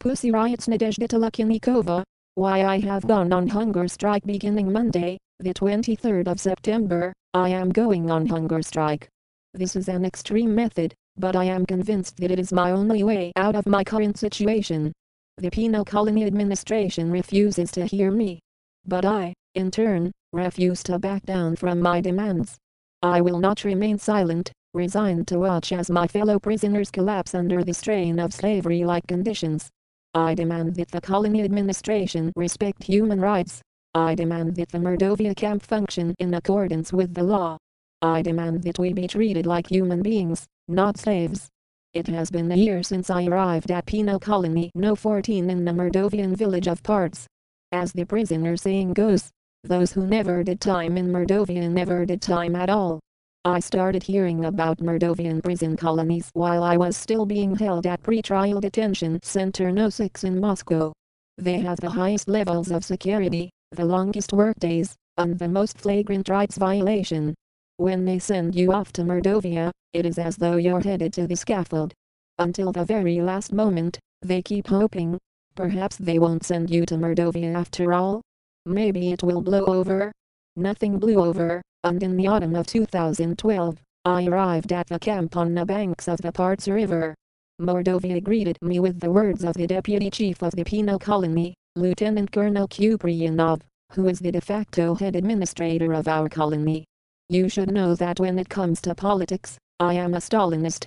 Pussy Riot's Nadezhda Tolokonnikova. Why I have gone on hunger strike beginning Monday, the 23rd of September. I am going on hunger strike. This is an extreme method, but I am convinced that it is my only way out of my current situation. The penal colony administration refuses to hear me. But I, in turn, refuse to back down from my demands. I will not remain silent, resigned to watch as my fellow prisoners collapse under the strain of slavery-like conditions. I demand that the colony administration respect human rights. I demand that the Mordovia camp function in accordance with the law. I demand that we be treated like human beings, not slaves. It has been a year since I arrived at Penal Colony No. 14 in the Mordovian village of Parts. As the prisoner saying goes, those who never did time in Mordovia never did time at all. I started hearing about Mordovian prison colonies while I was still being held at pretrial detention center No. 6 in Moscow. They have the highest levels of security, the longest workdays, and the most flagrant rights violation. When they send you off to Mordovia, it is as though you're headed to the scaffold. Until the very last moment, they keep hoping. Perhaps they won't send you to Mordovia after all. Maybe it will blow over. Nothing blew over, and in the autumn of 2012, I arrived at the camp on the banks of the Parts River. Mordovia greeted me with the words of the deputy chief of the penal colony, Lieutenant Colonel Kuprianov, who is the de facto head administrator of our colony. You should know that when it comes to politics, I am a Stalinist.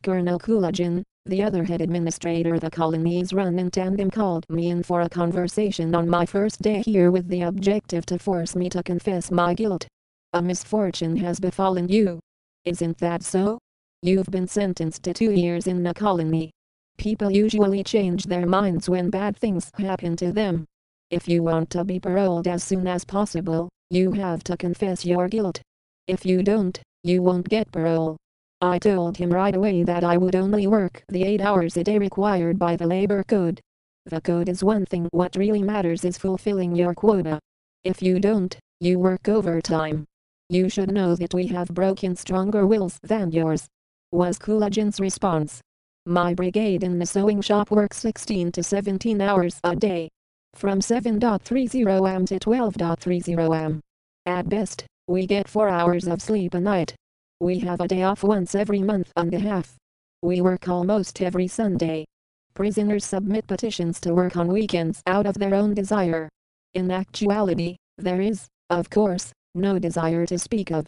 Colonel Kulagin, the other head administrator the colonies run in tandem, called me in for a conversation on my first day here with the objective to force me to confess my guilt. A misfortune has befallen you. Isn't that so? You've been sentenced to 2 years in the colony. People usually change their minds when bad things happen to them. If you want to be paroled as soon as possible, you have to confess your guilt. If you don't, you won't get parole. I told him right away that I would only work the 8 hours a day required by the labor code. The code is one thing, what really matters is fulfilling your quota. If you don't, you work overtime. You should know that we have broken stronger wills than yours, was Kulagin's response. My brigade in the sewing shop works 16 to 17 hours a day, from 7:30 am to 12:30 am. At best, we get 4 hours of sleep a night. We have a day off once every month and a half. We work almost every Sunday. Prisoners submit petitions to work on weekends out of their own desire. In actuality, there is, of course, no desire to speak of.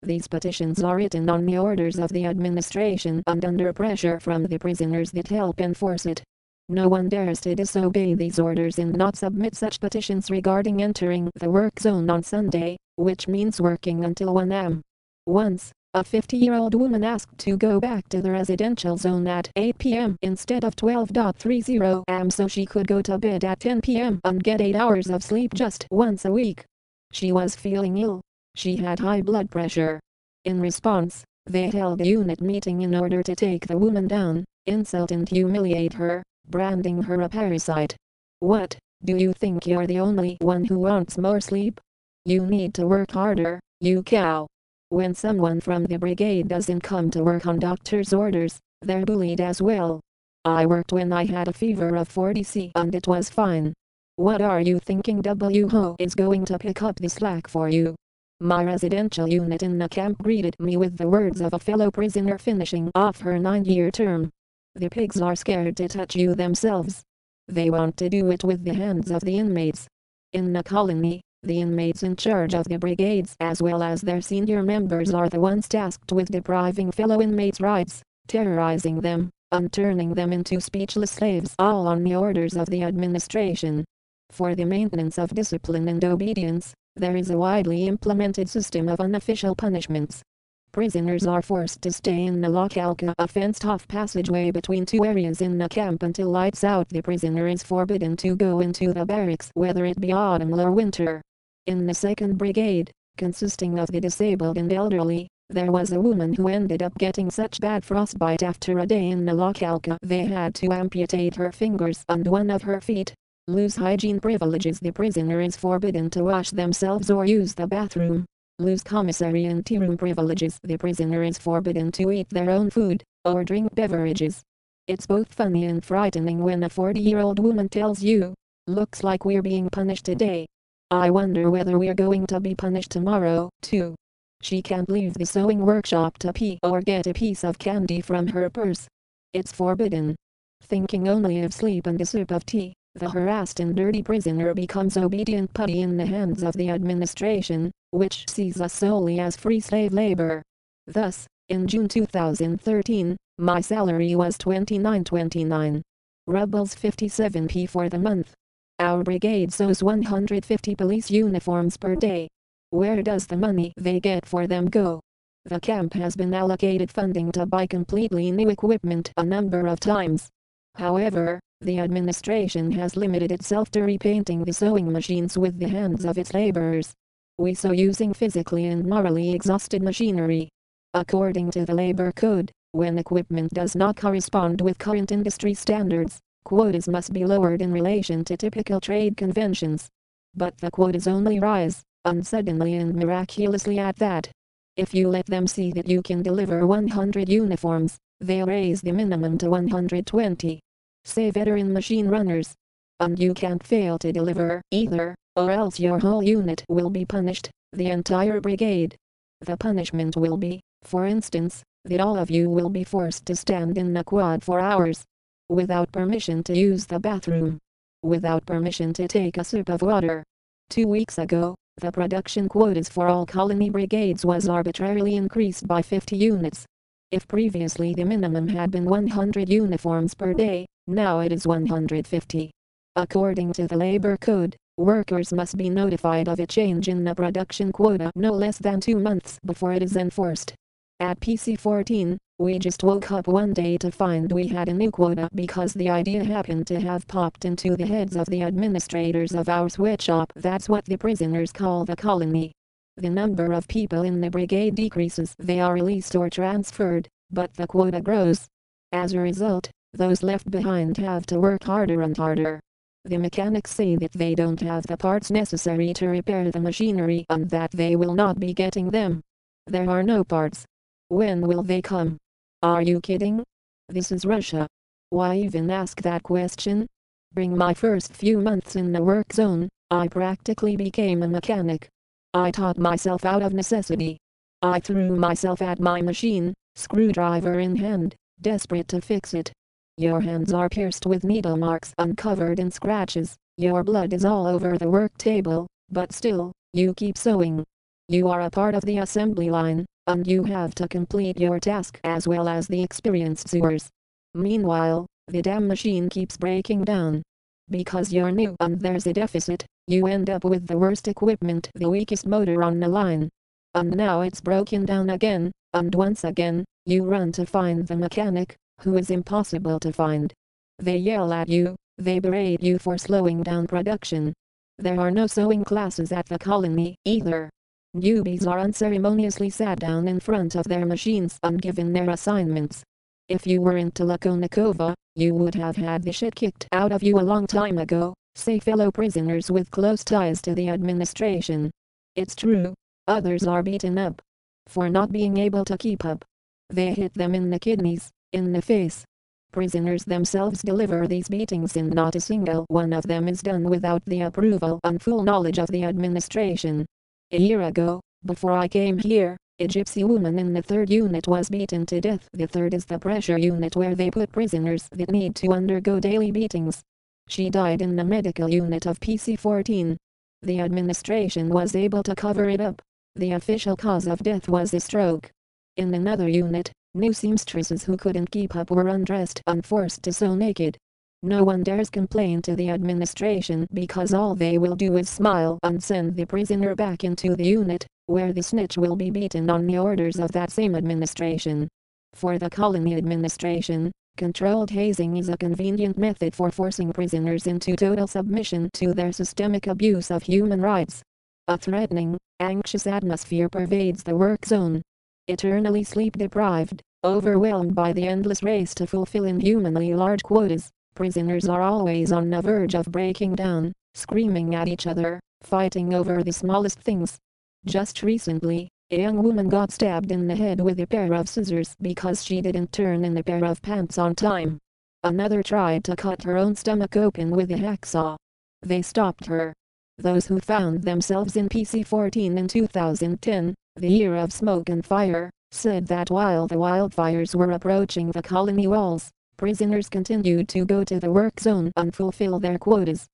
These petitions are written on the orders of the administration and under pressure from the prisoners that help enforce it. No one dares to disobey these orders and not submit such petitions regarding entering the work zone on Sunday, which means working until 1 am. Once, a 50-year-old woman asked to go back to the residential zone at 8 p.m. instead of 12:30 am so she could go to bed at 10 p.m. and get 8 hours of sleep just once a week. She was feeling ill. She had high blood pressure. In response, they held a unit meeting in order to take the woman down, insult and humiliate her, branding her a parasite. What, do you think you're the only one who wants more sleep? You need to work harder, you cow. When someone from the brigade doesn't come to work on doctor's orders, they're bullied as well. I worked when I had a fever of 40°C and it was fine. What are you thinking WHO is going to pick up the slack for you? My residential unit in the camp greeted me with the words of a fellow prisoner finishing off her 9-year term. The pigs are scared to touch you themselves. They want to do it with the hands of the inmates. In the colony, the inmates in charge of the brigades as well as their senior members are the ones tasked with depriving fellow inmates' rights, terrorizing them, and turning them into speechless slaves, all on the orders of the administration. For the maintenance of discipline and obedience, there is a widely implemented system of unofficial punishments. Prisoners are forced to stay in the Lokalka, a fenced-off passageway between 2 areas in the camp until lights out. The prisoner is forbidden to go into the barracks whether it be autumn or winter. In the 2nd Brigade, consisting of the disabled and elderly, there was a woman who ended up getting such bad frostbite after a day in the Lokalka they had to amputate her fingers and one of her feet. Lose hygiene privileges. The prisoner is forbidden to wash themselves or use the bathroom. Lose commissary and tea room privileges. The prisoner is forbidden to eat their own food, or drink beverages. It's both funny and frightening when a 40-year-old woman tells you, "Looks like we're being punished today. I wonder whether we're going to be punished tomorrow, too." She can't leave the sewing workshop to pee or get a piece of candy from her purse. It's forbidden. Thinking only of sleep and a sip of tea, the harassed and dirty prisoner becomes obedient putty in the hands of the administration, which sees us solely as free slave labor. Thus, in June 2013, my salary was $29.29 rubles 57p for the month. Our brigade sews 150 police uniforms per day. Where does the money they get for them go? The camp has been allocated funding to buy completely new equipment a number of times. However, the administration has limited itself to repainting the sewing machines with the hands of its laborers. We sew using physically and morally exhausted machinery. According to the labor code, when equipment does not correspond with current industry standards, quotas must be lowered in relation to typical trade conventions. But the quotas only rise, suddenly and miraculously at that. If you let them see that you can deliver 100 uniforms, they'll raise the minimum to 120. Say veteran machine runners. And you can't fail to deliver either, or else your whole unit will be punished, the entire brigade. The punishment will be, for instance, that all of you will be forced to stand in the quad for hours, without permission to use the bathroom, without permission to take a sip of water. 2 weeks ago, the production quotas for all colony brigades was arbitrarily increased by 50 units. If previously the minimum had been 100 uniforms per day, now it is 150. According to the labor code, workers must be notified of a change in the production quota no less than 2 months before it is enforced. At PC-14, we just woke up one day to find we had a new quota because the idea happened to have popped into the heads of the administrators of our sweatshop. That's what the prisoners call the colony. The number of people in the brigade decreases. They are released or transferred, but the quota grows. As a result, those left behind have to work harder and harder. The mechanics say that they don't have the parts necessary to repair the machinery and that they will not be getting them. There are no parts. When will they come? Are you kidding? This is Russia. Why even ask that question? During my first few months in the work zone, I practically became a mechanic. I taught myself out of necessity. I threw myself at my machine, screwdriver in hand, desperate to fix it. Your hands are pierced with needle marks and covered in scratches, your blood is all over the work table, but still, you keep sewing. You are a part of the assembly line, and you have to complete your task as well as the experienced sewers. Meanwhile, the damn machine keeps breaking down. Because you're new and there's a deficit, you end up with the worst equipment, the weakest motor on the line. And now it's broken down again, and once again, you run to find the mechanic, who is impossible to find. They yell at you, they berate you for slowing down production. There are no sewing classes at the colony, either. Newbies are unceremoniously sat down in front of their machines and given their assignments. If you were in Tolokonnikova, you would have had the shit kicked out of you a long time ago, say fellow prisoners with close ties to the administration. It's true, others are beaten up for not being able to keep up. They hit them in the kidneys, in the face. Prisoners themselves deliver these beatings and not a single one of them is done without the approval and full knowledge of the administration. A year ago, before I came here, a gypsy woman in the 3rd unit was beaten to death. The 3rd is the pressure unit where they put prisoners that need to undergo daily beatings. She died in the medical unit of PC-14. The administration was able to cover it up. The official cause of death was a stroke. In another unit, new seamstresses who couldn't keep up were undressed and forced to sew naked. No one dares complain to the administration because all they will do is smile and send the prisoner back into the unit, where the snitch will be beaten on the orders of that same administration. For the colony administration, controlled hazing is a convenient method for forcing prisoners into total submission to their systemic abuse of human rights. A threatening, anxious atmosphere pervades the work zone. Eternally sleep-deprived, overwhelmed by the endless race to fulfill inhumanly large quotas, prisoners are always on the verge of breaking down, screaming at each other, fighting over the smallest things. Just recently, a young woman got stabbed in the head with a pair of scissors because she didn't turn in a pair of pants on time. Another tried to cut her own stomach open with a hacksaw. They stopped her. Those who found themselves in PC-14 in 2010, the year of smoke and fire, said that while the wildfires were approaching the colony walls, prisoners continued to go to the work zone and fulfill their quotas.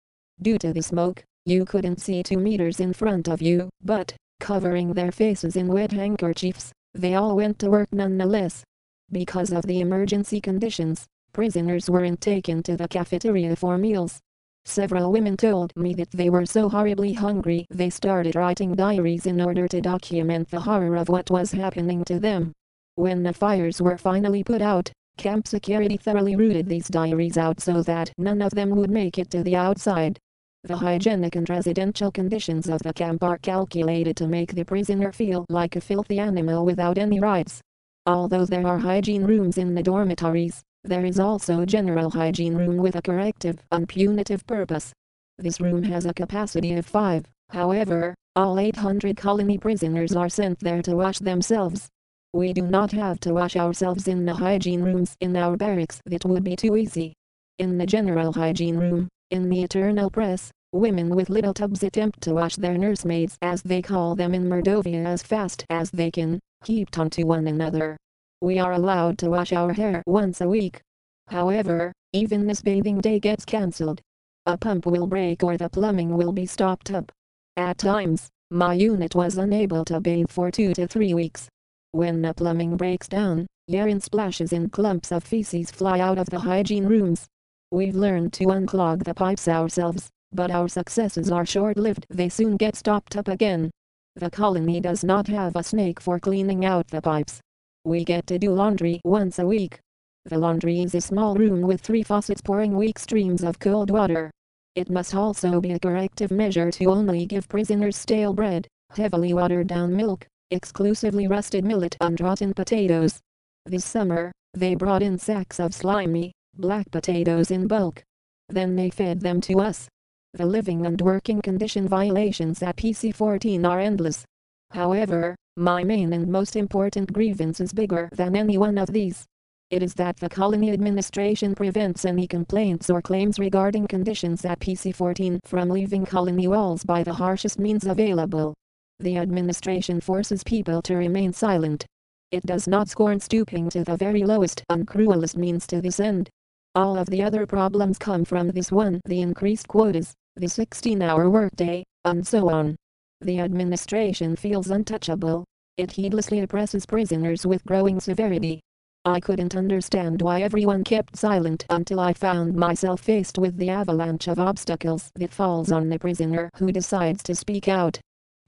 Due to the smoke, you couldn't see 2 meters in front of you, but, covering their faces in wet handkerchiefs, they all went to work nonetheless. Because of the emergency conditions, prisoners weren't taken to the cafeteria for meals. Several women told me that they were so horribly hungry they started writing diaries in order to document the horror of what was happening to them. When the fires were finally put out, camp security thoroughly rooted these diaries out so that none of them would make it to the outside. The hygienic and residential conditions of the camp are calculated to make the prisoner feel like a filthy animal without any rights. Although there are hygiene rooms in the dormitories, there is also a general hygiene room with a corrective and punitive purpose. This room has a capacity of 5, however, all 800 colony prisoners are sent there to wash themselves. We do not have to wash ourselves in the hygiene rooms in our barracks, that would be too easy. In the general hygiene room, in the eternal press, women with little tubs attempt to wash their nursemaids, as they call them in Mordovia, as fast as they can, heaped onto one another. We are allowed to wash our hair once a week. However, even this bathing day gets cancelled. A pump will break or the plumbing will be stopped up. At times, my unit was unable to bathe for 2 to 3 weeks. When the plumbing breaks down, urine splashes and clumps of feces fly out of the hygiene rooms. We've learned to unclog the pipes ourselves, but our successes are short-lived. They soon get stopped up again. The colony does not have a snake for cleaning out the pipes. We get to do laundry once a week. The laundry is a small room with 3 faucets pouring weak streams of cold water. It must also be a corrective measure to only give prisoners stale bread, heavily watered down milk, exclusively rusted millet and rotten potatoes. This summer, they brought in sacks of slimy, black potatoes in bulk. Then they fed them to us. The living and working condition violations at PC-14 are endless. However, my main and most important grievance is bigger than any one of these. It is that the colony administration prevents any complaints or claims regarding conditions at PC-14 from leaving colony walls by the harshest means available. The administration forces people to remain silent. It does not scorn stooping to the very lowest and cruelest means to this end. All of the other problems come from this one: the increased quotas, the 16-hour workday, and so on. The administration feels untouchable. It heedlessly oppresses prisoners with growing severity. I couldn't understand why everyone kept silent until I found myself faced with the avalanche of obstacles that falls on the prisoner who decides to speak out.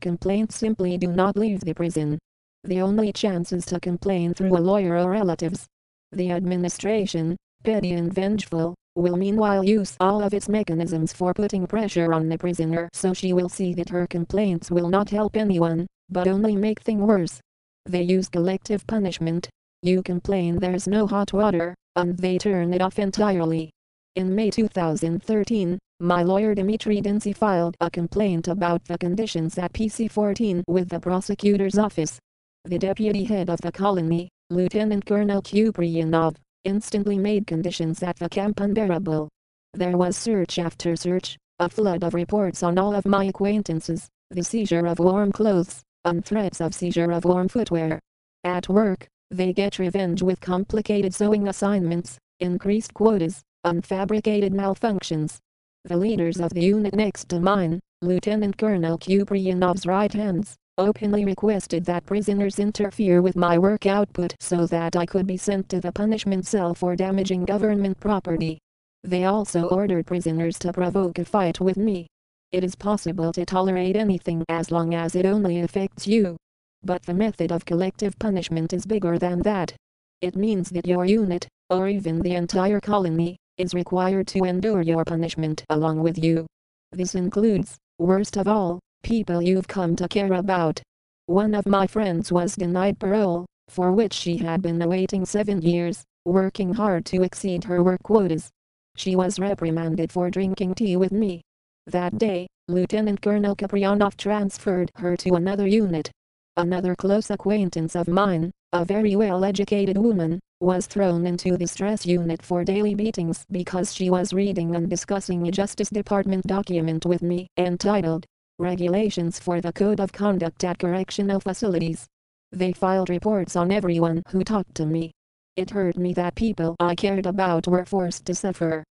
Complaints simply do not leave the prison. The only chance is to complain through a lawyer or relatives. The administration, petty and vengeful, will meanwhile use all of its mechanisms for putting pressure on the prisoner, so she will see that her complaints will not help anyone, but only make things worse. They use collective punishment. You complain there's no hot water, and they turn it off entirely. In May 2013, my lawyer Dmitry Dinsey filed a complaint about the conditions at PC-14 with the prosecutor's office. The deputy head of the colony, Lieutenant Colonel Kuprianov, instantly made conditions at the camp unbearable. There was search after search, a flood of reports on all of my acquaintances, the seizure of warm clothes, and threats of seizure of warm footwear. At work, they get revenge with complicated sewing assignments, increased quotas, and fabricated malfunctions. The leaders of the unit next to mine, Lieutenant Colonel Kuprianov's right hands, openly requested that prisoners interfere with my work output so that I could be sent to the punishment cell for damaging government property. They also ordered prisoners to provoke a fight with me. It is possible to tolerate anything as long as it only affects you. But the method of collective punishment is bigger than that. It means that your unit, or even the entire colony, is required to endure your punishment along with you. This includes, worst of all, people you've come to care about. One of my friends was denied parole, for which she had been awaiting 7 years, working hard to exceed her work quotas. She was reprimanded for drinking tea with me. That day, Lieutenant Colonel Kuprianov transferred her to another unit. Another close acquaintance of mine, a very well-educated woman, was thrown into the stress unit for daily beatings because she was reading and discussing a Justice Department document with me entitled, Regulations for the Code of Conduct at Correctional Facilities. They filed reports on everyone who talked to me. It hurt me that people I cared about were forced to suffer.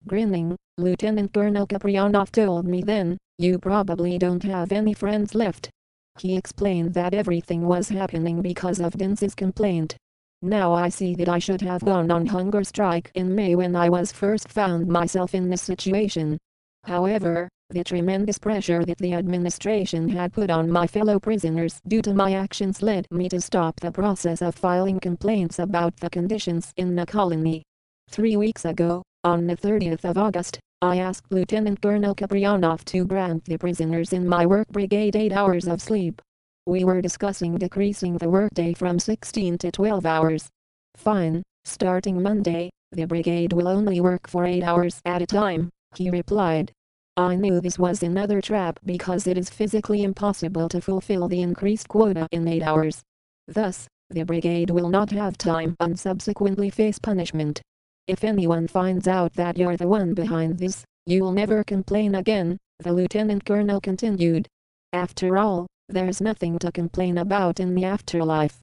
Grinning, Lieutenant Colonel Kaprianov told me then, "You probably don't have any friends left." He explained that everything was happening because of Dinz's complaint. Now I see that I should have gone on hunger strike in May when I was first found myself in this situation. However, the tremendous pressure that the administration had put on my fellow prisoners due to my actions led me to stop the process of filing complaints about the conditions in the colony. 3 weeks ago, on the 30th of August, I asked Lieutenant Colonel Kaprianov to grant the prisoners in my work brigade 8 hours of sleep. We were discussing decreasing the workday from 16 to 12 hours. "Fine, starting Monday, the brigade will only work for 8 hours at a time," he replied. I knew this was another trap because it is physically impossible to fulfill the increased quota in 8 hours. Thus, the brigade will not have time and subsequently face punishment. "If anyone finds out that you're the one behind this, you'll never complain again," the lieutenant colonel continued. "After all, there's nothing to complain about in the afterlife."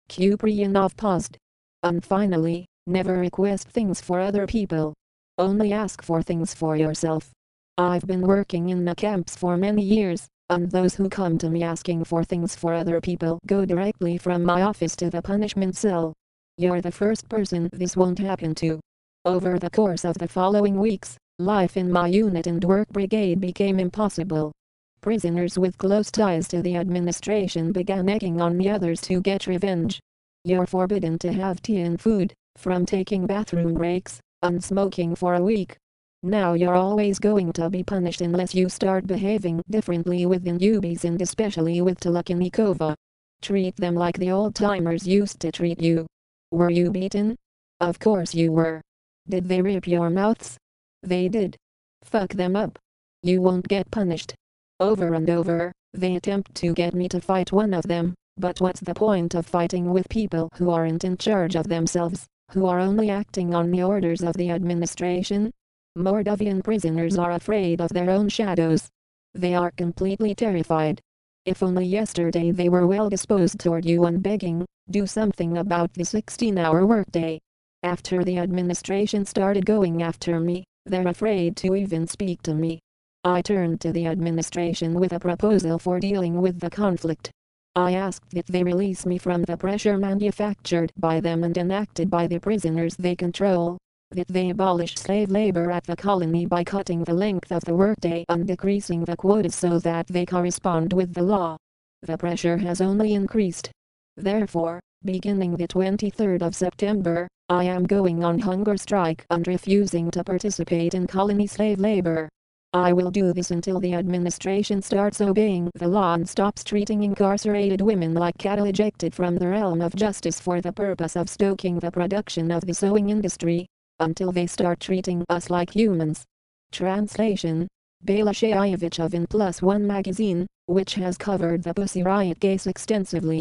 Kuprianov paused. "And finally, never request things for other people. Only ask for things for yourself. I've been working in the camps for many years, and those who come to me asking for things for other people go directly from my office to the punishment cell. You're the first person this won't happen to." Over the course of the following weeks, life in my unit and work brigade became impossible. Prisoners with close ties to the administration began egging on the others to get revenge. "You're forbidden to have tea and food, from taking bathroom breaks, and smoking for a week. Now you're always going to be punished unless you start behaving differently with the newbies and especially with Tolokonnikova. Treat them like the old-timers used to treat you." "Were you beaten?" "Of course you were." "Did they rip your mouths?" "They did." "Fuck them up. You won't get punished." Over and over, they attempt to get me to fight one of them, but what's the point of fighting with people who aren't in charge of themselves, who are only acting on the orders of the administration? Mordovian prisoners are afraid of their own shadows. They are completely terrified. If only yesterday they were well disposed toward you and begging, "Do something about the 16-hour workday." After the administration started going after me, they're afraid to even speak to me. I turned to the administration with a proposal for dealing with the conflict. I asked that they release me from the pressure manufactured by them and enacted by the prisoners they control, that they abolish slave labor at the colony by cutting the length of the workday and decreasing the quotas so that they correspond with the law. The pressure has only increased. Therefore, beginning the 23rd of September, I am going on hunger strike and refusing to participate in colony slave labor. I will do this until the administration starts obeying the law and stops treating incarcerated women like cattle ejected from the realm of justice for the purpose of stoking the production of the sewing industry, until they start treating us like humans. Translation: Bela Shayevich of In+1 magazine, which has covered the Pussy Riot case extensively.